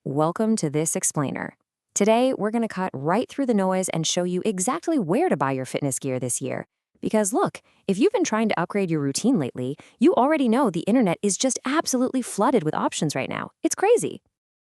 Welcome to This Explainer. Today, we're going to cut right through the noise and show you exactly where to buy your fitness gear this year. Because look, if you've been trying to upgrade your routine lately, you already know the internet is just absolutely flooded with options right now. It's crazy.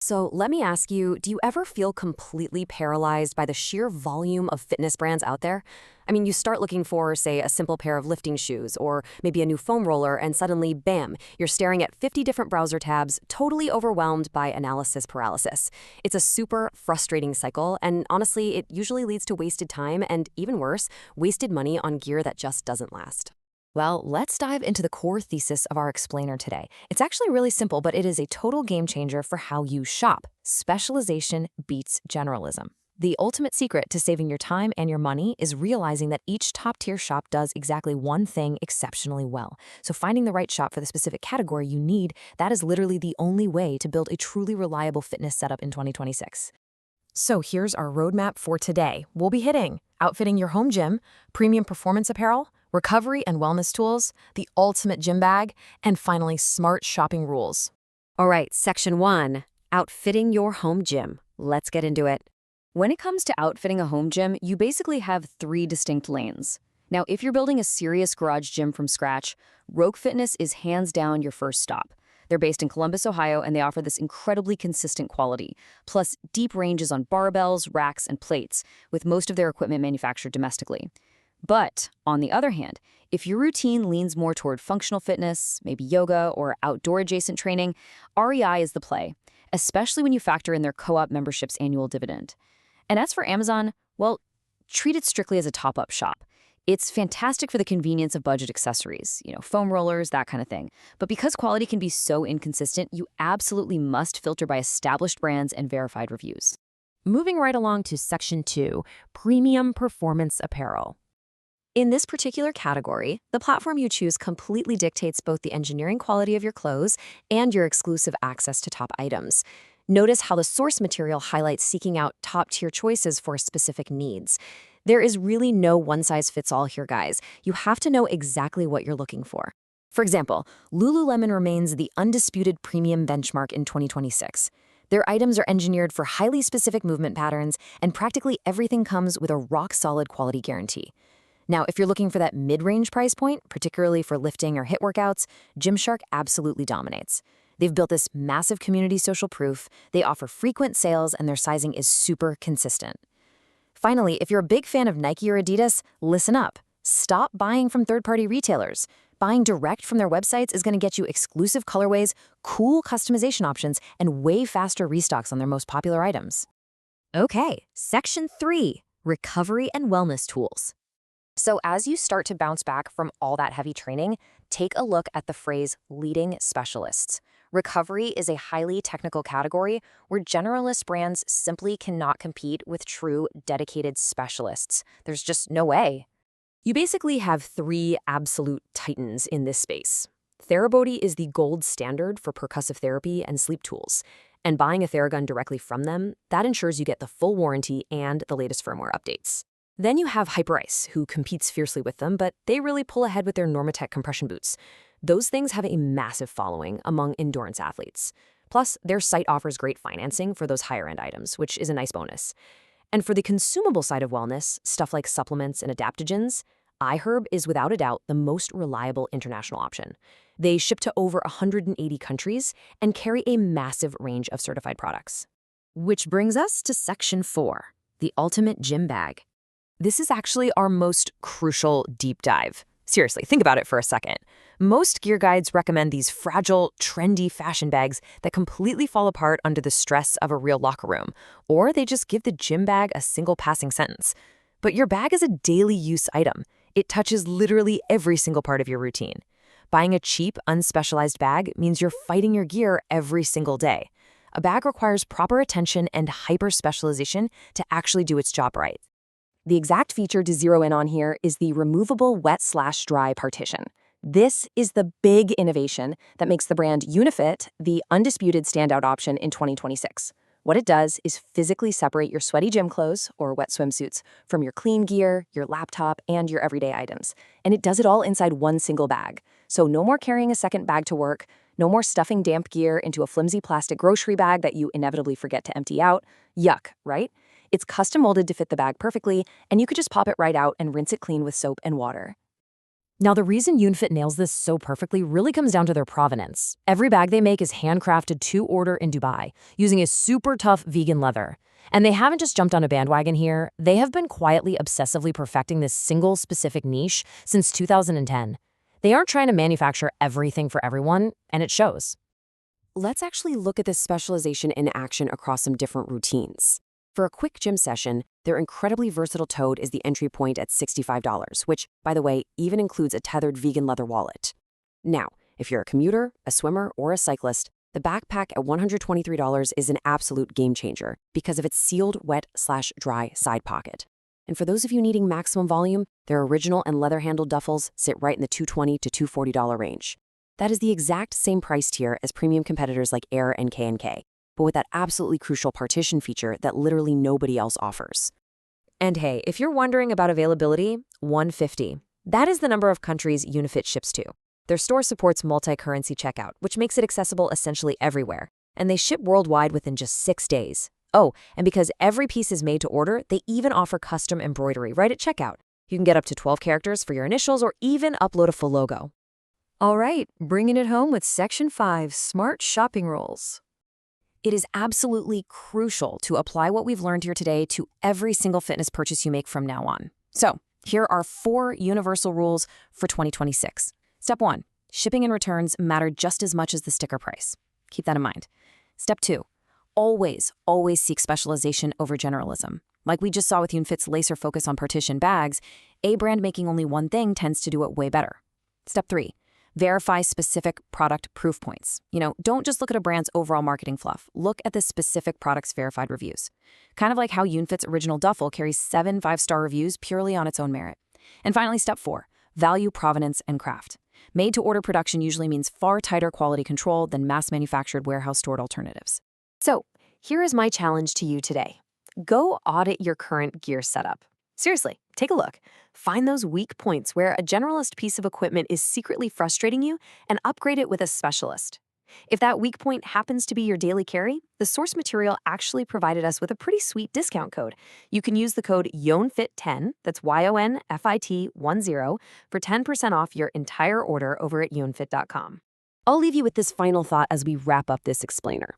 So let me ask you, do you ever feel completely paralyzed by the sheer volume of fitness brands out there? I mean, you start looking for, say, a simple pair of lifting shoes or maybe a new foam roller, and suddenly, bam, you're staring at 50 different browser tabs, totally overwhelmed by analysis paralysis. It's a super frustrating cycle, and honestly, it usually leads to wasted time and, even worse, wasted money on gear that just doesn't last. Well, let's dive into the core thesis of our explainer today. It's actually really simple, but it is a total game changer for how you shop. Specialization beats generalism. The ultimate secret to saving your time and your money is realizing that each top-tier shop does exactly one thing exceptionally well. So finding the right shop for the specific category you need, that is literally the only way to build a truly reliable fitness setup in 2026. So here's our roadmap for today. We'll be hitting outfitting your home gym, premium performance apparel, recovery and wellness tools, the ultimate gym bag, and finally, smart shopping rules. All right, section 1, outfitting your home gym. Let's get into it. When it comes to outfitting a home gym, you basically have 3 distinct lanes. Now, if you're building a serious garage gym from scratch, Rogue Fitness is hands down your first stop. They're based in Columbus, Ohio, and they offer this incredibly consistent quality, plus deep ranges on barbells, racks, and plates, with most of their equipment manufactured domestically. But, on the other hand, if your routine leans more toward functional fitness, maybe yoga or outdoor-adjacent training, REI is the play, especially when you factor in their co-op membership's annual dividend. And as for Amazon, well, treat it strictly as a top-up shop. It's fantastic for the convenience of budget accessories, foam rollers, that kind of thing. But because quality can be so inconsistent, you absolutely must filter by established brands and verified reviews. Moving right along to section 2, premium performance apparel. In this particular category, the platform you choose completely dictates both the engineering quality of your clothes and your exclusive access to top items. Notice how the source material highlights seeking out top-tier choices for specific needs. There is really no one-size-fits-all here, guys. You have to know exactly what you're looking for. For example, Lululemon remains the undisputed premium benchmark in 2026. Their items are engineered for highly specific movement patterns, and practically everything comes with a rock-solid quality guarantee. Now, if you're looking for that mid-range price point, particularly for lifting or HIIT workouts, Gymshark absolutely dominates. They've built this massive community social proof, they offer frequent sales, and their sizing is super consistent. Finally, if you're a big fan of Nike or Adidas, listen up. Stop buying from third-party retailers. Buying direct from their websites is going to get you exclusive colorways, cool customization options, and way faster restocks on their most popular items. Okay, section 3, recovery and wellness tools. So as you start to bounce back from all that heavy training, take a look at the phrase leading specialists. Recovery is a highly technical category where generalist brands simply cannot compete with true, dedicated specialists. There's just no way. You basically have 3 absolute titans in this space. Therabody is the gold standard for percussive therapy and sleep tools. And buying a Theragun directly from them, that ensures you get the full warranty and the latest firmware updates. Then you have Hyperice, who competes fiercely with them, but they really pull ahead with their Normatec compression boots. Those things have a massive following among endurance athletes. Plus, their site offers great financing for those higher-end items, which is a nice bonus. And for the consumable side of wellness, stuff like supplements and adaptogens, iHerb is without a doubt the most reliable international option. They ship to over 180 countries and carry a massive range of certified products. Which brings us to section 4, the ultimate gym bag. This is actually our most crucial deep dive. Seriously, think about it for a second. Most gear guides recommend these fragile, trendy fashion bags that completely fall apart under the stress of a real locker room, or they just give the gym bag a single passing sentence. But your bag is a daily use item. It touches literally every single part of your routine. Buying a cheap, unspecialized bag means you're fighting your gear every single day. A bag requires proper attention and hyper-specialization to actually do its job right. The exact feature to zero in on here is the removable wet/dry partition. This is the big innovation that makes the brand Unifit the undisputed standout option in 2026. What it does is physically separate your sweaty gym clothes, or wet swimsuits, from your clean gear, your laptop, and your everyday items. And it does it all inside one single bag. So no more carrying a second bag to work, No more stuffing damp gear into a flimsy plastic grocery bag that you inevitably forget to empty out. Yuck, right? It's custom molded to fit the bag perfectly, and you could just pop it right out and rinse it clean with soap and water. Now, the reason UNFIT nails this so perfectly really comes down to their provenance. Every bag they make is handcrafted to order in Dubai, using a super tough vegan leather. And they haven't just jumped on a bandwagon here, they have been quietly obsessively perfecting this single specific niche since 2010. They aren't trying to manufacture everything for everyone, and it shows. Let's actually look at this specialization in action across some different routines. For a quick gym session, their incredibly versatile tote is the entry point at $65, which, by the way, even includes a tethered vegan leather wallet. Now, if you're a commuter, a swimmer, or a cyclist, the backpack at $123 is an absolute game changer because of its sealed wet/dry side pocket. And for those of you needing maximum volume, their original and leather-handled duffels sit right in the $220 to $240 range. That is the exact same price tier as premium competitors like Air and K&K, but with that absolutely crucial partition feature that literally nobody else offers. And hey, if you're wondering about availability, 150. That is the number of countries UNFIT ships to. Their store supports multi-currency checkout, which makes it accessible essentially everywhere, and they ship worldwide within just 6 days. Oh, and because every piece is made to order, they even offer custom embroidery right at checkout. You can get up to 12 characters for your initials or even upload a full logo. All right, bringing it home with Section 5, Smart Shopping Rules. It is absolutely crucial to apply what we've learned here today to every single fitness purchase you make from now on. So, here are 4 universal rules for 2026. Step 1, shipping and returns matter just as much as the sticker price. Keep that in mind. Step 2, always seek specialization over generalism. Like we just saw with UNFIT's laser focus on partition bags, a brand making only one thing tends to do it way better. Step 3, verify specific product proof points. Don't just look at a brand's overall marketing fluff. Look at the specific product's verified reviews. Kind of like how UNFIT's original duffel carries 7 5-star reviews purely on its own merit. And finally, step 4, value provenance and craft. Made-to-order production usually means far tighter quality control than mass-manufactured warehouse-stored alternatives. So, here is my challenge to you today. Go audit your current gear setup. Seriously, take a look. Find those weak points where a generalist piece of equipment is secretly frustrating you and upgrade it with a specialist. If that weak point happens to be your daily carry, the source material actually provided us with a pretty sweet discount code. You can use the code YONFIT10, that's YONFIT10, for 10% off your entire order over at yonfit.com. I'll leave you with this final thought as we wrap up this explainer.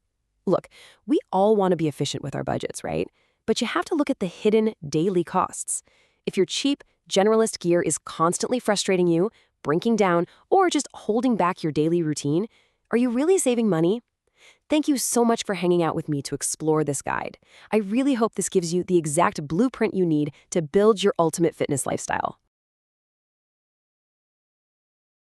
Look, we all want to be efficient with our budgets, right? But you have to look at the hidden daily costs. If your cheap, generalist gear is constantly frustrating you, breaking down, or just holding back your daily routine, are you really saving money? Thank you so much for hanging out with me to explore this guide. I really hope this gives you the exact blueprint you need to build your ultimate fitness lifestyle.